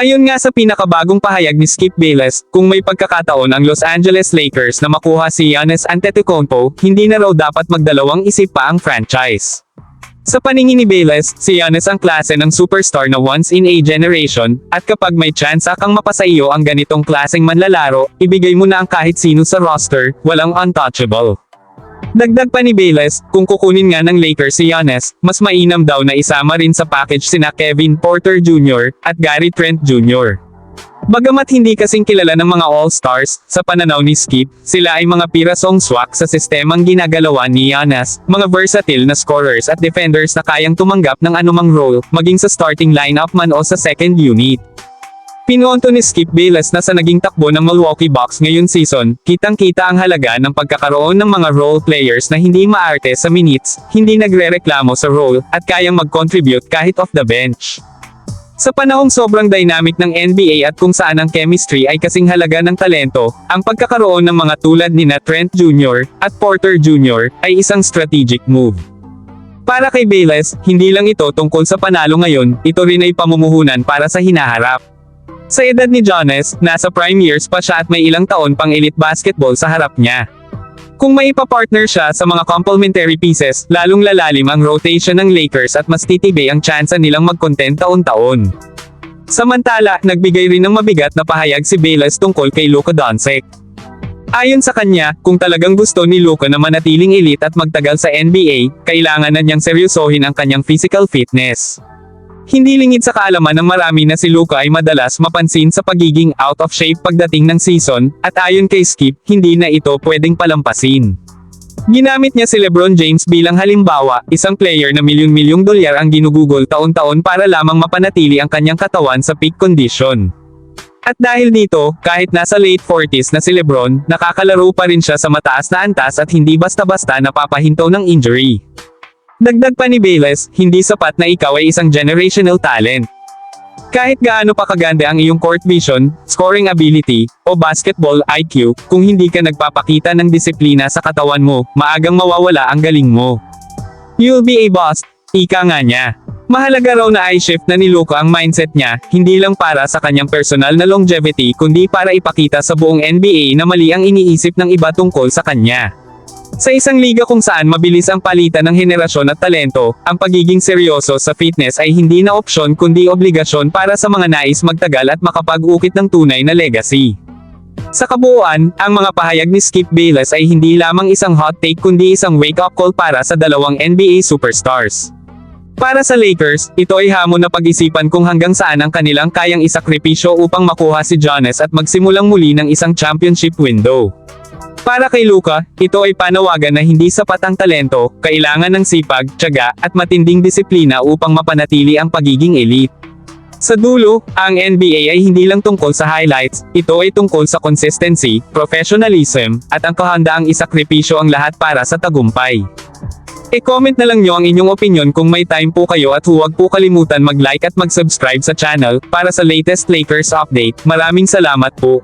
Ayon nga sa pinakabagong pahayag ni Skip Bayless, kung may pagkakataon ang Los Angeles Lakers na makuha si Giannis Antetokounmpo, hindi na raw dapat magdalawang isip pa ang franchise. Sa paningin ni Bayless, si Giannis ang klase ng superstar na once in a generation, at kapag may chance kang mapasaiyo ang ganitong klaseng manlalaro, ibigay mo na ang kahit sino sa roster, walang untouchable. Dagdag pa ni Bayless, kung kukunin nga ng Lakers si Giannis, mas mainam daw na isama rin sa package sina Kevin Porter Jr. at Gary Trent Jr. Bagamat hindi kasing kilala ng mga All-Stars, sa pananaw ni Skip, sila ay mga pirasong swak sa sistemang ginagalawan ni Giannis, mga versatile na scorers at defenders na kayang tumanggap ng anumang role, maging sa starting lineup man o sa second unit. Pinonto ni Skip Bayless na sa naging takbo ng Milwaukee Bucks ngayon season, kitang-kita ang halaga ng pagkakaroon ng mga role players na hindi maarte sa minutes, hindi nagrereklamo sa role, at kayang mag-contribute kahit off the bench. Sa panahong sobrang dynamic ng NBA at kung saan ang chemistry ay kasing halaga ng talento, ang pagkakaroon ng mga tulad ni Trent Jr. at Porter Jr. ay isang strategic move. Para kay Bayless, hindi lang ito tungkol sa panalo ngayon, ito rin ay pamumuhunan para sa hinaharap. Sa edad ni Giannis, nasa prime years pa siya at may ilang taon pang elite basketball sa harap niya. Kung may ipapartner siya sa mga complementary pieces, lalong lalalim ang rotation ng Lakers at mas titibay ang tsansa nilang mag-content taon-taon. Samantala, nagbigay rin ng mabigat na pahayag si Bayless tungkol kay Luka Doncic. Ayon sa kanya, kung talagang gusto ni Luka na manatiling elite at magtagal sa NBA, kailangan na niyang seryosohin ang kanyang physical fitness. Hindi lingid sa kaalaman ng marami na si Luka ay madalas mapansin sa pagiging out of shape pagdating ng season, at ayon kay Skip, hindi na ito pwedeng palampasin. Ginamit niya si LeBron James bilang halimbawa, isang player na milyon-milyong dolyar ang ginugugol taon-taon para lamang mapanatili ang kanyang katawan sa peak condition. At dahil dito, kahit nasa late 40s na si LeBron, nakakalaro pa rin siya sa mataas na antas at hindi basta-basta napapahinto ng injury. Dagdag pa ni Bayless, hindi sapat na ikaw ay isang generational talent. Kahit gaano pa kaganda ang iyong court vision, scoring ability, o basketball IQ, kung hindi ka nagpapakita ng disiplina sa katawan mo, maagang mawawala ang galing mo. You'll be a bust, ika nga niya. Mahalaga raw na i-shift na ni Luka ang mindset niya, hindi lang para sa kanyang personal na longevity kundi para ipakita sa buong NBA na mali ang iniisip ng iba tungkol sa kanya. Sa isang liga kung saan mabilis ang palitan ng henerasyon at talento, ang pagiging seryoso sa fitness ay hindi na opsyon kundi obligasyon para sa mga nais magtagal at makapag-ukit ng tunay na legacy. Sa kabuuan, ang mga pahayag ni Skip Bayless ay hindi lamang isang hot take kundi isang wake-up call para sa dalawang NBA superstars. Para sa Lakers, ito ay hamon na pag-isipan kung hanggang saan ang kanilang kayang isakripisyo upang makuha si Giannis at magsimulang muli ng isang championship window. Para kay Luka, ito ay panawagan na hindi sapat ang talento, kailangan ng sipag, tiyaga, at matinding disiplina upang mapanatili ang pagiging elite. Sa dulo, ang NBA ay hindi lang tungkol sa highlights, ito ay tungkol sa consistency, professionalism, at ang kahandaang isakripisyo ang lahat para sa tagumpay. E-comment na lang nyo ang inyong opinion kung may time po kayo at huwag po kalimutan mag-like at mag-subscribe sa channel para sa latest Lakers update. Maraming salamat po.